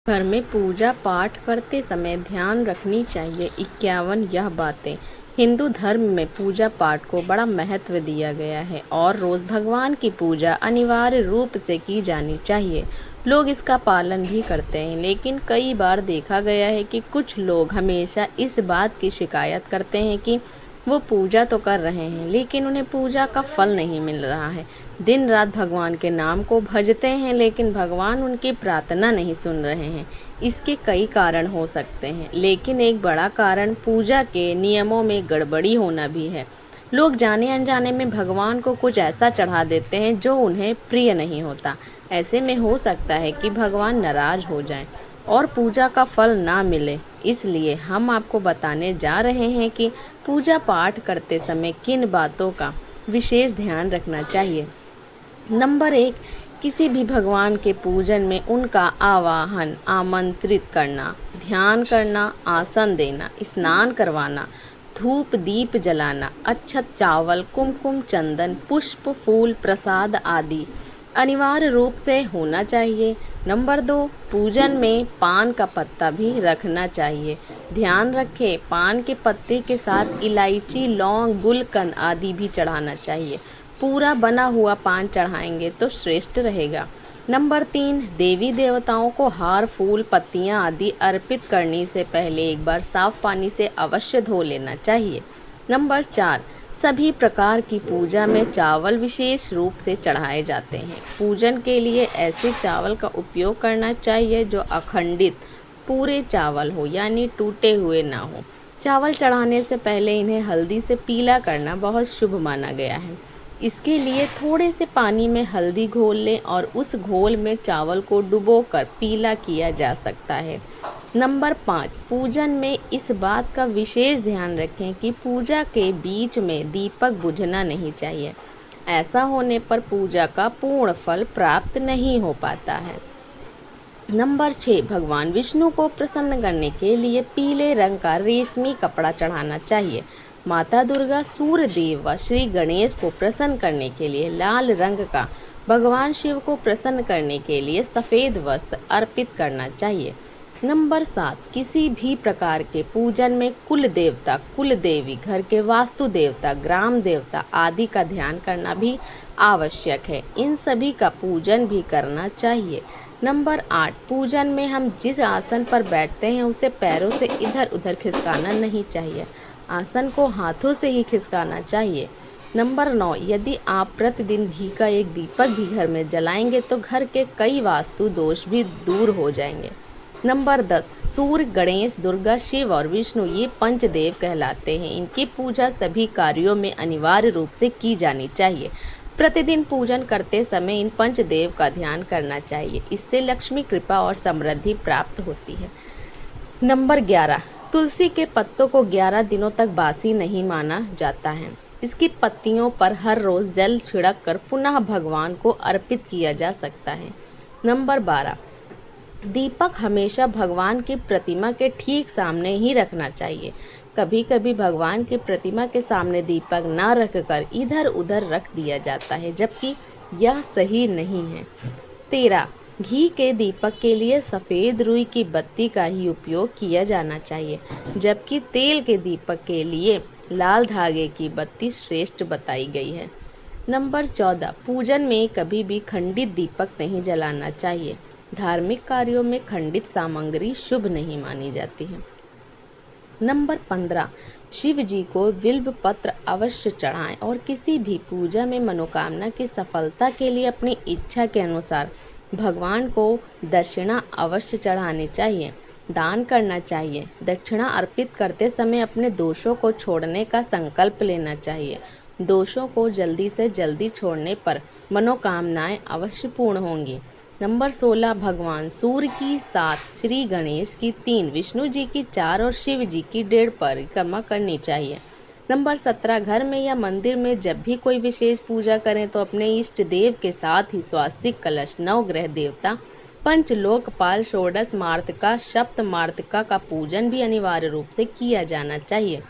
घर में पूजा पाठ करते समय ध्यान रखनी चाहिए 51 यह बातें। हिंदू धर्म में पूजा पाठ को बड़ा महत्व दिया गया है और रोज़ भगवान की पूजा अनिवार्य रूप से की जानी चाहिए। लोग इसका पालन भी करते हैं, लेकिन कई बार देखा गया है कि कुछ लोग हमेशा इस बात की शिकायत करते हैं कि वो पूजा तो कर रहे हैं, लेकिन उन्हें पूजा का फल नहीं मिल रहा है। दिन रात भगवान के नाम को भजते हैं, लेकिन भगवान उनकी प्रार्थना नहीं सुन रहे हैं। इसके कई कारण हो सकते हैं, लेकिन एक बड़ा कारण पूजा के नियमों में गड़बड़ी होना भी है। लोग जाने अनजाने में भगवान को कुछ ऐसा चढ़ा देते हैं जो उन्हें प्रिय नहीं होता। ऐसे में हो सकता है कि भगवान नाराज हो जाएं और पूजा का फल ना मिले। इसलिए हम आपको बताने जा रहे हैं कि पूजा पाठ करते समय किन बातों का विशेष ध्यान रखना चाहिए। नंबर 1, किसी भी भगवान के पूजन में उनका आवाहन, आमंत्रित करना, ध्यान करना, आसन देना, स्नान करवाना, धूप दीप जलाना, अक्षत, चावल, कुमकुम, चंदन, पुष्प, फूल, प्रसाद आदि अनिवार्य रूप से होना चाहिए। नंबर 2, पूजन में पान का पत्ता भी रखना चाहिए। ध्यान रखें, पान के पत्ते के साथ इलायची, लौंग, गुलकंद आदि भी चढ़ाना चाहिए। पूरा बना हुआ पान चढ़ाएंगे तो श्रेष्ठ रहेगा। नंबर 3, देवी देवताओं को हार, फूल, पत्तियां आदि अर्पित करने से पहले एक बार साफ पानी से अवश्य धो लेना चाहिए। नंबर 4, सभी प्रकार की पूजा में चावल विशेष रूप से चढ़ाए जाते हैं। पूजन के लिए ऐसे चावल का उपयोग करना चाहिए जो अखंडित पूरे चावल हो, यानी टूटे हुए ना हो। चावल चढ़ाने से पहले इन्हें हल्दी से पीला करना बहुत शुभ माना गया है। इसके लिए थोड़े से पानी में हल्दी घोल लें और उस घोल में चावल को डुबोकर पीला किया जा सकता है। नंबर 5, पूजन में इस बात का विशेष ध्यान रखें कि पूजा के बीच में दीपक बुझना नहीं चाहिए। ऐसा होने पर पूजा का पूर्ण फल प्राप्त नहीं हो पाता है। नंबर 6, भगवान विष्णु को प्रसन्न करने के लिए पीले रंग का रेशमी कपड़ा चढ़ाना चाहिए। माता दुर्गा, सूर्य देव व श्री गणेश को प्रसन्न करने के लिए लाल रंग का, भगवान शिव को प्रसन्न करने के लिए सफ़ेद वस्त्र अर्पित करना चाहिए। नंबर 7, किसी भी प्रकार के पूजन में कुल देवता, कुल देवी, घर के वास्तु देवता, ग्राम देवता आदि का ध्यान करना भी आवश्यक है। इन सभी का पूजन भी करना चाहिए। नंबर 8, पूजन में हम जिस आसन पर बैठते हैं उसे पैरों से इधर उधर खिसकाना नहीं चाहिए। आसन को हाथों से ही खिसकाना चाहिए। नंबर 9, यदि आप प्रतिदिन घी का एक दीपक भी घर में जलाएंगे तो घर के कई वास्तु दोष भी दूर हो जाएंगे। नंबर 10, सूर्य, गणेश, दुर्गा, शिव और विष्णु ये पंचदेव कहलाते हैं। इनकी पूजा सभी कार्यों में अनिवार्य रूप से की जानी चाहिए। प्रतिदिन पूजन करते समय इन पंचदेव का ध्यान करना चाहिए। इससे लक्ष्मी कृपा और समृद्धि प्राप्त होती है। नंबर 11, तुलसी के पत्तों को 11 दिनों तक बासी नहीं माना जाता है। इसकी पत्तियों पर हर रोज जल छिड़क कर पुनः भगवान को अर्पित किया जा सकता है। नंबर 12, दीपक हमेशा भगवान की प्रतिमा के ठीक सामने ही रखना चाहिए। कभी कभी भगवान की प्रतिमा के सामने दीपक ना रखकर इधर उधर रख दिया जाता है, जबकि यह सही नहीं है। 13, घी के दीपक के लिए सफ़ेद रुई की बत्ती का ही उपयोग किया जाना चाहिए, जबकि तेल के दीपक के लिए लाल धागे की बत्ती श्रेष्ठ बताई गई है। नंबर 14, पूजन में कभी भी खंडित दीपक नहीं जलाना चाहिए। धार्मिक कार्यों में खंडित सामग्री शुभ नहीं मानी जाती है। नंबर 15, शिव जी को बिल्व पत्र अवश्य चढ़ाएं और किसी भी पूजा में मनोकामना की सफलता के लिए अपनी इच्छा के अनुसार भगवान को दक्षिणा अवश्य चढ़ानी चाहिए, दान करना चाहिए। दक्षिणा अर्पित करते समय अपने दोषों को छोड़ने का संकल्प लेना चाहिए। दोषों को जल्दी से जल्दी छोड़ने पर मनोकामनाएं अवश्य पूर्ण होंगी। नंबर 16, भगवान सूर्य की 7, श्री गणेश की 3, विष्णु जी की 4 और शिव जी की 1.5 परिक्रमा करनी चाहिए। नंबर 17, घर में या मंदिर में जब भी कोई विशेष पूजा करें तो अपने इष्ट देव के साथ ही स्वास्तिक कलश, नवग्रह देवता, पंच लोकपाल, षोडश मार्तका, सप्त मार्तका का पूजन भी अनिवार्य रूप से किया जाना चाहिए।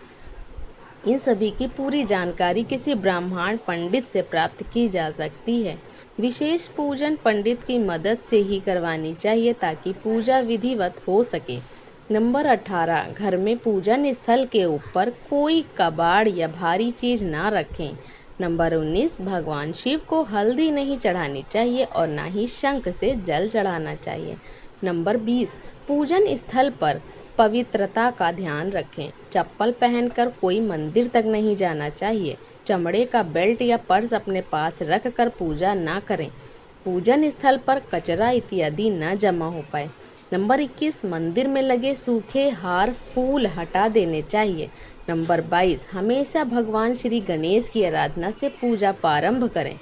इन सभी की पूरी जानकारी किसी ब्राह्मण पंडित से प्राप्त की जा सकती है। विशेष पूजन पंडित की मदद से ही करवानी चाहिए ताकि पूजा विधिवत हो सके। नंबर 18, घर में पूजन स्थल के ऊपर कोई कबाड़ या भारी चीज ना रखें। नंबर 19, भगवान शिव को हल्दी नहीं चढ़ानी चाहिए और ना ही शंख से जल चढ़ाना चाहिए। नंबर 20, पूजन स्थल पर पवित्रता का ध्यान रखें। चप्पल पहनकर कोई मंदिर तक नहीं जाना चाहिए। चमड़े का बेल्ट या पर्स अपने पास रख कर पूजा ना करें। पूजन स्थल पर कचरा इत्यादि न जमा हो पाए। नंबर 21, मंदिर में लगे सूखे हार फूल हटा देने चाहिए। नंबर 22, हमेशा भगवान श्री गणेश की आराधना से पूजा प्रारंभ करें।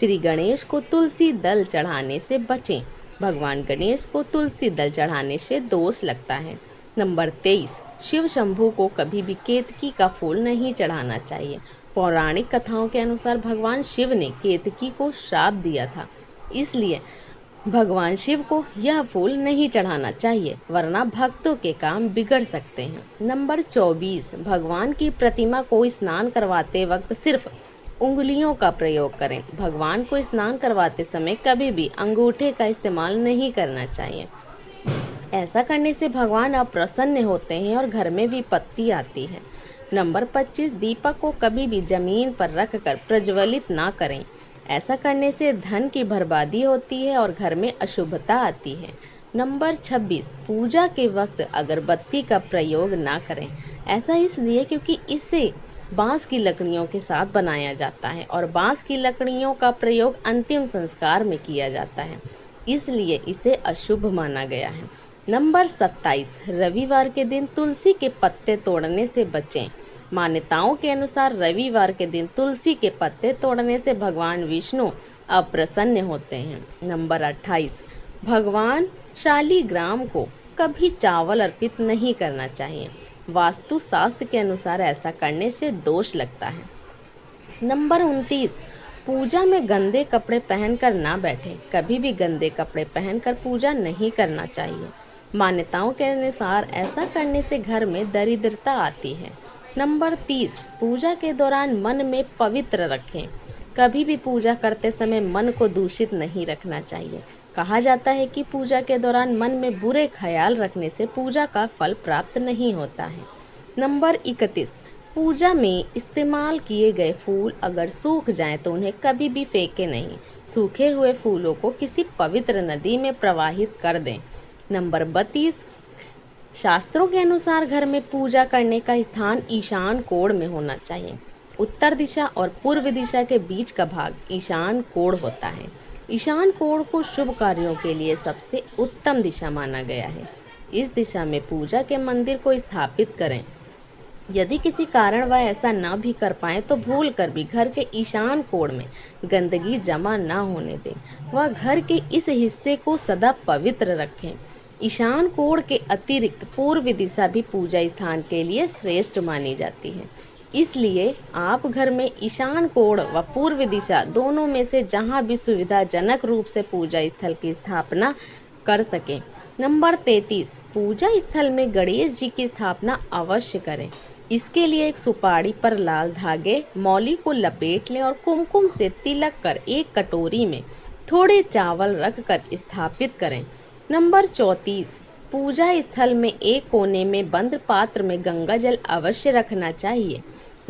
श्री गणेश को तुलसी दल चढ़ाने से बचें। भगवान गणेश को तुलसी दल चढ़ाने से दोष लगता है। नंबर 23, शिव शंभू को कभी भी केतकी का फूल नहीं चढ़ाना चाहिए। पौराणिक कथाओं के अनुसार भगवान शिव ने केतकी को श्राप दिया था, इसलिए भगवान शिव को यह फूल नहीं चढ़ाना चाहिए, वरना भक्तों के काम बिगड़ सकते हैं। नंबर 24, भगवान की प्रतिमा को स्नान करवाते वक्त सिर्फ उंगलियों का प्रयोग करें। भगवान को स्नान करवाते समय कभी भी अंगूठे का इस्तेमाल नहीं करना चाहिए। ऐसा करने से भगवान अप्रसन्न होते हैं और घर में विपत्ति आती है। नंबर 25, दीपक को कभी भी जमीन पर रखकर प्रज्वलित ना करें। ऐसा करने से धन की बर्बादी होती है और घर में अशुभता आती है। नंबर 26, पूजा के वक्त अगरबत्ती का प्रयोग ना करें। ऐसा इसलिए क्योंकि इसे बांस की लकड़ियों के साथ बनाया जाता है और बांस की लकड़ियों का प्रयोग अंतिम संस्कार में किया जाता है, इसलिए इसे अशुभ माना गया है। नंबर 27, रविवार के दिन तुलसी के पत्ते तोड़ने से बचें। मान्यताओं के अनुसार रविवार के दिन तुलसी के पत्ते तोड़ने से भगवान विष्णु अप्रसन्न होते हैं। नंबर 28, भगवान शालिग्राम को कभी चावल अर्पित नहीं करना चाहिए। वास्तु शास्त्र के अनुसार ऐसा करने से दोष लगता है। नंबर 29, पूजा में गंदे कपड़े पहनकर ना बैठें। कभी भी गंदे कपड़े पहनकर पूजा नहीं करना चाहिए। मान्यताओं के अनुसार ऐसा करने से घर में दरिद्रता आती है। नंबर 30, पूजा के दौरान मन में पवित्र रखें। कभी भी पूजा करते समय मन को दूषित नहीं रखना चाहिए। कहा जाता है कि पूजा के दौरान मन में बुरे ख्याल रखने से पूजा का फल प्राप्त नहीं होता है। नंबर 31, पूजा में इस्तेमाल किए गए फूल अगर सूख जाएं तो उन्हें कभी भी फेंके नहीं। सूखे हुए फूलों को किसी पवित्र नदी में प्रवाहित कर दें। नंबर 32, शास्त्रों के अनुसार घर में पूजा करने का स्थान ईशान कोण में होना चाहिए। उत्तर दिशा और पूर्व दिशा के बीच का भाग ईशान कोण होता है। ईशान कोण को शुभ कार्यों के लिए सबसे उत्तम दिशा माना गया है। इस दिशा में पूजा के मंदिर को स्थापित करें। यदि किसी कारण वह ऐसा न भी कर पाए तो भूल कर भी घर के ईशान कोण में गंदगी जमा न होने दें। वह घर के इस हिस्से को सदा पवित्र रखें। ईशान कोण के अतिरिक्त पूर्व दिशा भी पूजा स्थान के लिए श्रेष्ठ मानी जाती है, इसलिए आप घर में ईशान कोण व पूर्व दिशा दोनों में से जहां भी सुविधाजनक रूप से पूजा स्थल की स्थापना कर सकें। नंबर 33, पूजा स्थल में गणेश जी की स्थापना अवश्य करें। इसके लिए एक सुपारी पर लाल धागे मौली को लपेट लें और कुमकुम से तिलक कर एक कटोरी में थोड़े चावल रखकर स्थापित करें। नंबर 34, पूजा स्थल में एक कोने में बंद पात्र में गंगा जल अवश्य रखना चाहिए।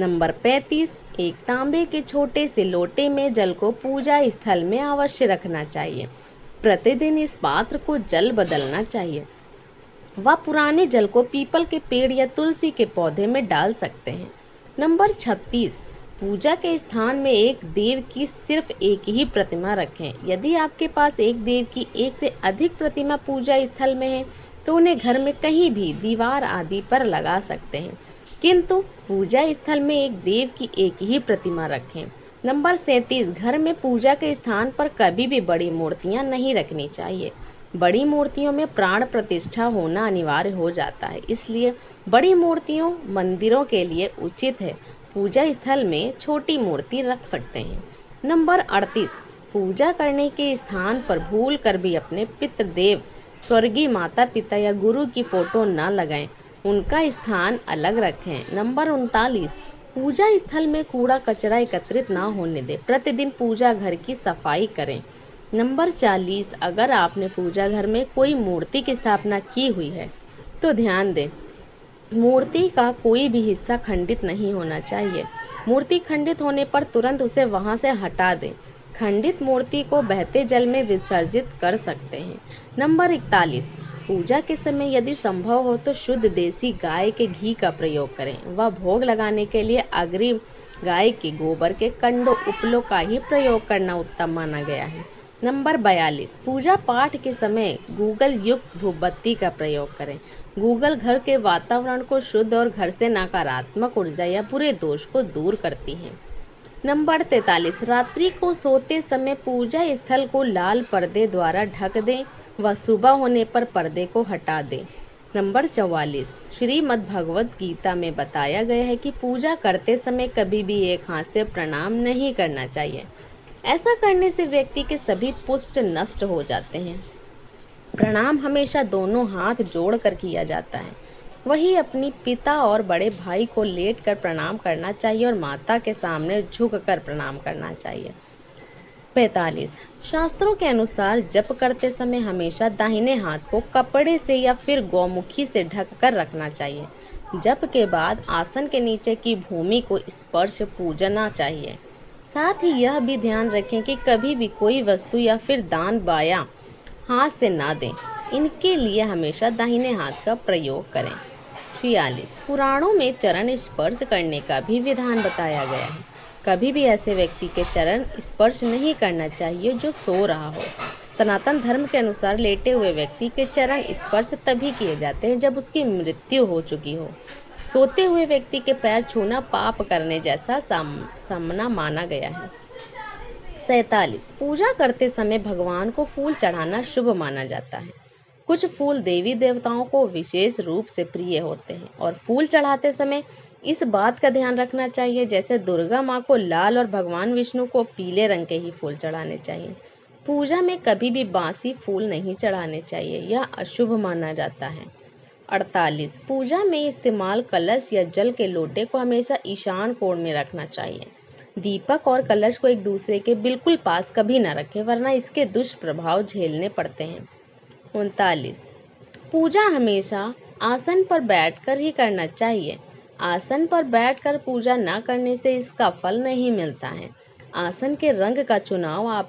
नंबर 35, एक तांबे के छोटे से लोटे में जल को पूजा स्थल में अवश्य रखना चाहिए। प्रतिदिन इस पात्र को जल बदलना चाहिए। वह पुराने जल को पीपल के पेड़ या तुलसी के पौधे में डाल सकते हैं। नंबर 36, पूजा के स्थान में एक देव की सिर्फ एक ही प्रतिमा रखें। यदि आपके पास एक देव की एक से अधिक प्रतिमा पूजा स्थल में है तो उन्हें घर में कहीं भी दीवार आदि पर लगा सकते हैं, किंतु पूजा स्थल में एक देव की एक ही प्रतिमा रखें। नंबर 37, घर में पूजा के स्थान पर कभी भी बड़ी मूर्तियां नहीं रखनी चाहिए। बड़ी मूर्तियों में प्राण प्रतिष्ठा होना अनिवार्य हो जाता है, इसलिए बड़ी मूर्तियों मंदिरों के लिए उचित है। पूजा स्थल में छोटी मूर्ति रख सकते हैं। नंबर 38, पूजा करने के स्थान पर भूल कर भी अपने पितृदेव, स्वर्गीय माता पिता या गुरु की फोटो न लगाएं, उनका स्थान अलग रखें। नंबर 39, पूजा स्थल में कूड़ा कचरा एकत्रित ना होने दें। प्रतिदिन पूजा घर की सफाई करें। नंबर 40, अगर आपने पूजा घर में कोई मूर्ति की स्थापना की हुई है तो ध्यान दें, मूर्ति का कोई भी हिस्सा खंडित नहीं होना चाहिए। मूर्ति खंडित होने पर तुरंत उसे वहां से हटा दें। खंडित मूर्ति को बहते जल में विसर्जित कर सकते हैं। नंबर 41, पूजा के समय यदि संभव हो तो शुद्ध देसी गाय के घी का प्रयोग करें। वह भोग लगाने के लिए अग्रिम गाय के गोबर के कंडों उपलों का ही प्रयोग करना उत्तम माना गया है। नंबर 42, पूजा पाठ के समय गूगल युक्त धूपबत्ती का प्रयोग करें। गूगल घर के वातावरण को शुद्ध और घर से नकारात्मक ऊर्जा या बुरे दोष को दूर करती है। नंबर 43, रात्रि को सोते समय पूजा स्थल को लाल पर्दे द्वारा ढक दें व सुबह होने पर पर्दे को हटा दें। नंबर 44, श्रीमद् भगवद गीता में बताया गया है कि पूजा करते समय कभी भी एक हाथ से प्रणाम नहीं करना चाहिए। ऐसा करने से व्यक्ति के सभी पुष्ट नष्ट हो जाते हैं। प्रणाम हमेशा दोनों हाथ जोड़कर किया जाता है। वही अपनी पिता और बड़े भाई को लेटकर प्रणाम करना चाहिए और माता के सामने झुककर प्रणाम करना चाहिए। 45, शास्त्रों के अनुसार जप करते समय हमेशा दाहिने हाथ को कपड़े से या फिर गौमुखी से ढककर रखना चाहिए। जप के बाद आसन के नीचे की भूमि को स्पर्श पूजना चाहिए। साथ ही यह भी ध्यान रखें कि कभी भी कोई वस्तु या फिर दान बायां हाथ से ना दें। इनके लिए हमेशा दाहिने हाथ का प्रयोग करें। 46, पुराणों में चरण स्पर्श करने का भी विधान बताया गया है। कभी भी ऐसे व्यक्ति के चरण स्पर्श नहीं करना चाहिए जो सो रहा हो। सनातन धर्म के अनुसार लेटे हुए व्यक्ति के चरण स्पर्श तभी किए जाते हैं जब उसकी मृत्यु हो चुकी हो। सोते हुए व्यक्ति के पैर छूना पाप करने जैसा सामना माना गया है। 47, पूजा करते समय भगवान को फूल चढ़ाना शुभ माना जाता है। कुछ फूल देवी देवताओं को विशेष रूप से प्रिय होते हैं और फूल चढ़ाते समय इस बात का ध्यान रखना चाहिए, जैसे दुर्गा माँ को लाल और भगवान विष्णु को पीले रंग के ही फूल चढ़ाने चाहिए। पूजा में कभी भी बासी फूल नहीं चढ़ाने चाहिए, यह अशुभ माना जाता है। 48, पूजा में इस्तेमाल कलश या जल के लोटे को हमेशा ईशान कोण में रखना चाहिए। दीपक और कलश को एक दूसरे के बिल्कुल पास कभी न रखें, वरना इसके दुष्प्रभाव झेलने पड़ते हैं। 39, पूजा हमेशा आसन पर बैठकर ही करना चाहिए। आसन पर बैठकर पूजा न करने से इसका फल नहीं मिलता है। आसन के रंग का चुनाव आप